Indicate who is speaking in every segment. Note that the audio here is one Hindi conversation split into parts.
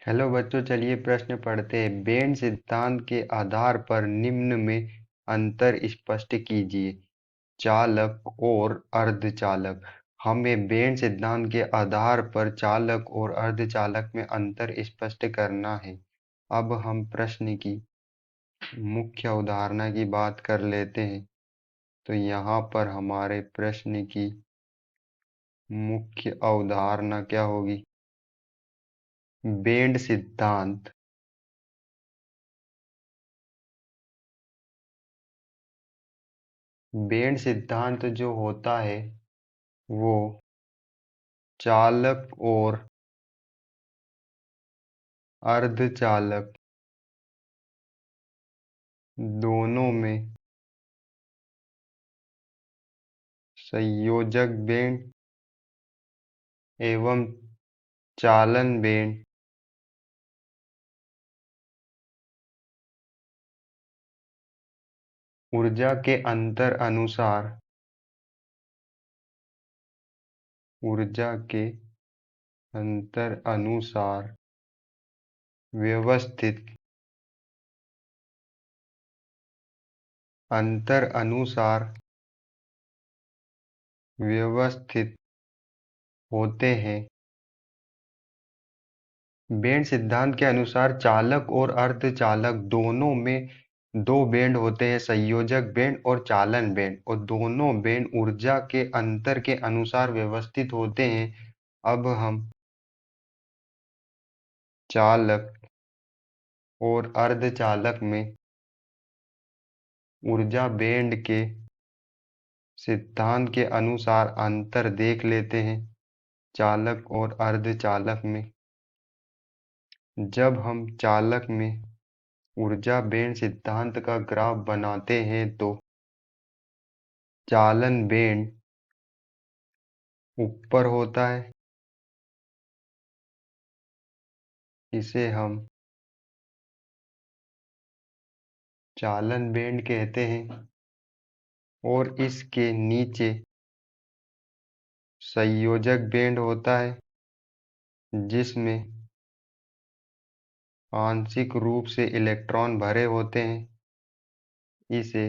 Speaker 1: हेलो बच्चों, चलिए प्रश्न पढ़ते हैं। बेंड सिद्धांत के आधार पर निम्न में अंतर स्पष्ट कीजिए। चालक और अर्धचालक। हमें बेंड सिद्धांत के आधार पर चालक और अर्धचालक में अंतर स्पष्ट करना है। अब हम प्रश्न की मुख्य अवधारणा की बात कर लेते हैं। तो यहाँ पर हमारे प्रश्न की मुख्य अवधारणा क्या होगी? बेंड सिद्धांत बेंड सिद्धांत जो होता है वो चालक और अर्धचालक दोनों में संयोजक बेंड एवं चालन बेंड ऊर्जा के अंतर अनुसार व्यवस्थित होते हैं। बेंड सिद्धांत के अनुसार चालक और अर्धचालक दोनों में दो बेंड होते हैं, संयोजक बेंड और चालन बेंड, और दोनों बेंड ऊर्जा के अंतर के अनुसार व्यवस्थित होते हैं। अब हम चालक और अर्धचालक में ऊर्जा बेंड के सिद्धांत के अनुसार अंतर देख लेते हैं। चालक और अर्धचालक में जब हम चालक में ऊर्जा बेंड सिद्धांत का ग्राफ बनाते हैं तो चालन बेंड ऊपर होता है, इसे हम चालन बेंड कहते हैं, और इसके नीचे संयोजक बेंड होता है जिसमें आंशिक रूप से इलेक्ट्रॉन भरे होते हैं, इसे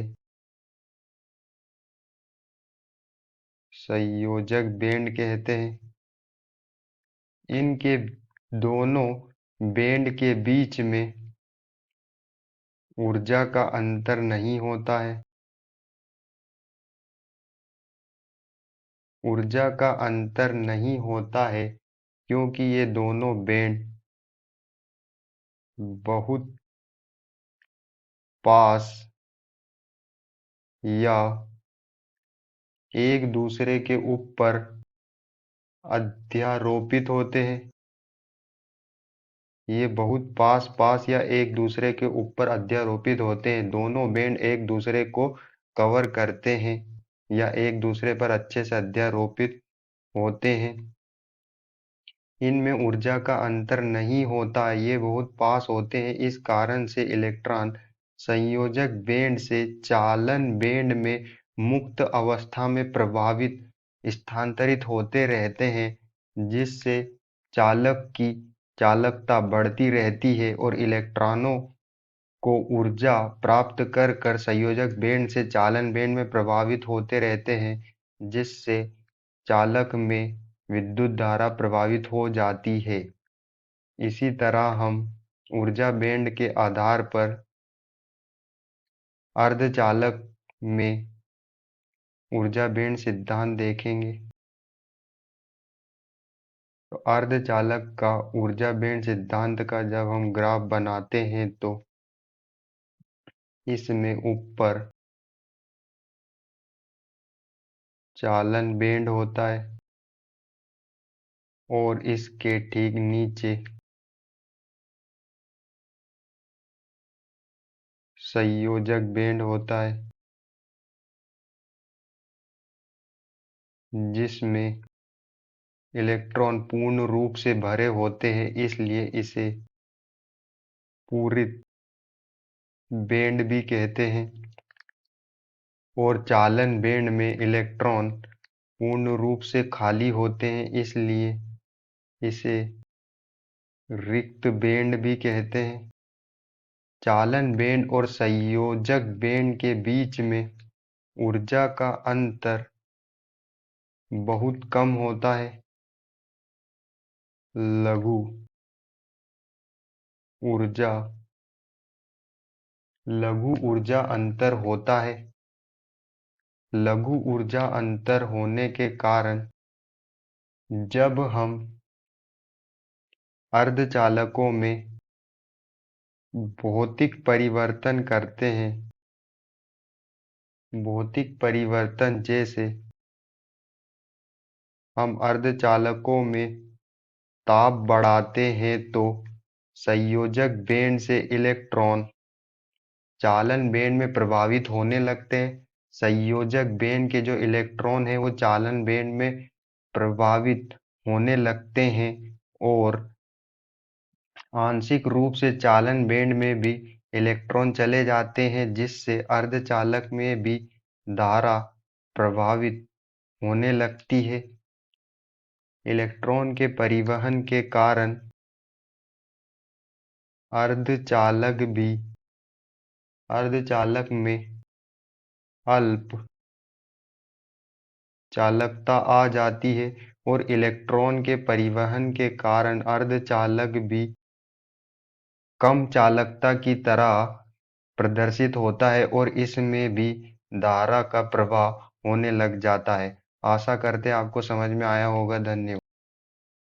Speaker 1: संयोजक बेंड कहते हैं। इनके दोनों बेंड के बीच में ऊर्जा का अंतर नहीं होता है। ऊर्जा का अंतर नहीं होता है क्योंकि ये दोनों बेंड बहुत पास या एक दूसरे के ऊपर अध्यारोपित होते हैं। ये बहुत पास पास या एक दूसरे के ऊपर अध्यारोपित होते हैं। दोनों बेंड एक दूसरे को कवर करते हैं या एक दूसरे पर अच्छे से अध्यारोपित होते हैं। इनमें ऊर्जा का अंतर नहीं होता, ये बहुत पास होते हैं। इस कारण से इलेक्ट्रॉन संयोजक बेंड से चालन बेंड में मुक्त अवस्था में प्रभावित स्थानांतरित होते रहते हैं, जिससे चालक की चालकता बढ़ती रहती है और इलेक्ट्रॉनों को ऊर्जा प्राप्त कर कर संयोजक बेंड से चालन बेंड में प्रभावित होते रहते हैं, जिससे चालक में विद्युत धारा प्रभावित हो जाती है। इसी तरह हम ऊर्जा बेंड के आधार पर अर्धचालक में ऊर्जा बेंड सिद्धांत देखेंगे। तो अर्धचालक का ऊर्जा बेंड सिद्धांत का जब हम ग्राफ बनाते हैं तो इसमें ऊपर चालन बेंड होता है और इसके ठीक नीचे संयोजक बेंड होता है, जिसमें इलेक्ट्रॉन पूर्ण रूप से भरे होते हैं, इसलिए इसे पूरित बेंड भी कहते हैं। और चालन बेंड में इलेक्ट्रॉन पूर्ण रूप से खाली होते हैं, इसलिए इसे रिक्त बेंड भी कहते हैं। चालन बेंड और संयोजक बेंड के बीच में ऊर्जा का अंतर बहुत कम होता है। लघु ऊर्जा लघु ऊर्जा अंतर होता है। लघु ऊर्जा अंतर होने के कारण जब हम अर्धचालकों में भौतिक परिवर्तन करते हैं, भौतिक परिवर्तन जैसे हम अर्धचालकों में ताप बढ़ाते हैं तो संयोजक बेंड से इलेक्ट्रॉन चालन बेंड में प्रभावित होने लगते हैं। संयोजक बेंड के जो इलेक्ट्रॉन है वो चालन बेंड में प्रभावित होने लगते हैं और आंशिक रूप से चालन बेंड में भी इलेक्ट्रॉन चले जाते हैं, जिससे अर्धचालक में भी धारा प्रभावित होने लगती है। इलेक्ट्रॉन के परिवहन के कारण अर्धचालक में अल्प चालकता आ जाती है और इलेक्ट्रॉन के परिवहन के कारण अर्धचालक भी कम चालकता की तरह प्रदर्शित होता है और इसमें भी धारा का प्रवाह होने लग जाता है। आशा करते हैं आपको समझ में आया होगा। धन्यवाद।